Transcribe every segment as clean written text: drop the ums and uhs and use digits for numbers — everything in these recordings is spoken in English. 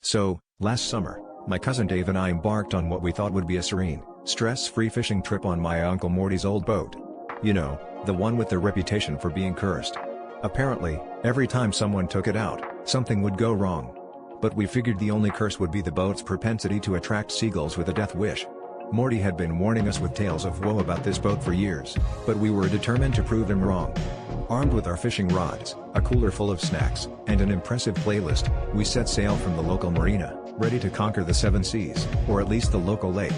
So, last summer, my cousin Dave and I embarked on what we thought would be a serene, stress-free fishing trip on my Uncle Morty's old boat. You know, the one with the reputation for being cursed. Apparently, every time someone took it out, something would go wrong. But we figured the only curse would be the boat's propensity to attract seagulls with a death wish. Morty had been warning us with tales of woe about this boat for years, but we were determined to prove him wrong. Armed with our fishing rods, a cooler full of snacks, and an impressive playlist, we set sail from the local marina, ready to conquer the seven seas, or at least the local lake.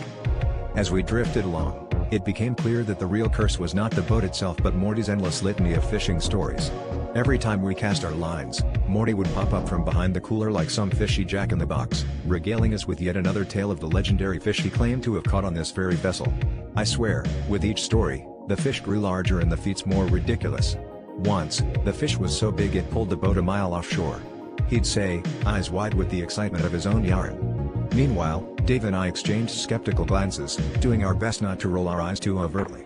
As we drifted along, it became clear that the real curse was not the boat itself but Morty's endless litany of fishing stories. Every time we cast our lines, Morty would pop up from behind the cooler like some fishy jack-in-the-box, regaling us with yet another tale of the legendary fish he claimed to have caught on this very vessel. I swear, with each story, the fish grew larger and the feats more ridiculous. Once, the fish was so big it pulled the boat a mile offshore. He'd say, eyes wide with the excitement of his own yarn. Meanwhile, Dave and I exchanged skeptical glances, doing our best not to roll our eyes too overtly.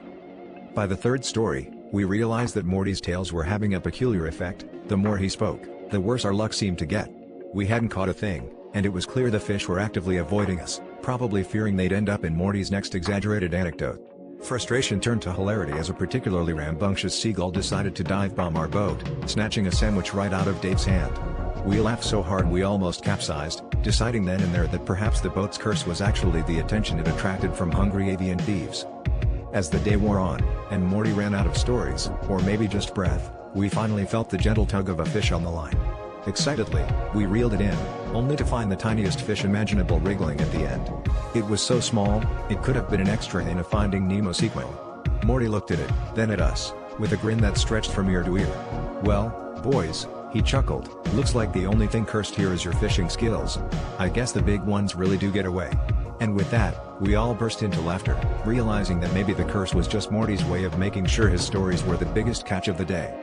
By the third story, we realized that Morty's tales were having a peculiar effect. The more he spoke, the worse our luck seemed to get. We hadn't caught a thing, and it was clear the fish were actively avoiding us, probably fearing they'd end up in Morty's next exaggerated anecdote. Frustration turned to hilarity as a particularly rambunctious seagull decided to dive bomb our boat, snatching a sandwich right out of Dave's hand. We laughed so hard we almost capsized, deciding then and there that perhaps the boat's curse was actually the attention it attracted from hungry avian thieves. As the day wore on, and Morty ran out of stories, or maybe just breath, we finally felt the gentle tug of a fish on the line. Excitedly, we reeled it in, only to find the tiniest fish imaginable wriggling at the end. It was so small, it could have been an extra in a Finding Nemo sequel. Morty looked at it, then at us, with a grin that stretched from ear to ear. "Well, boys," he chuckled, "looks like the only thing cursed here is your fishing skills. I guess the big ones really do get away." And with that, we all burst into laughter, realizing that maybe the curse was just Morty's way of making sure his stories were the biggest catch of the day.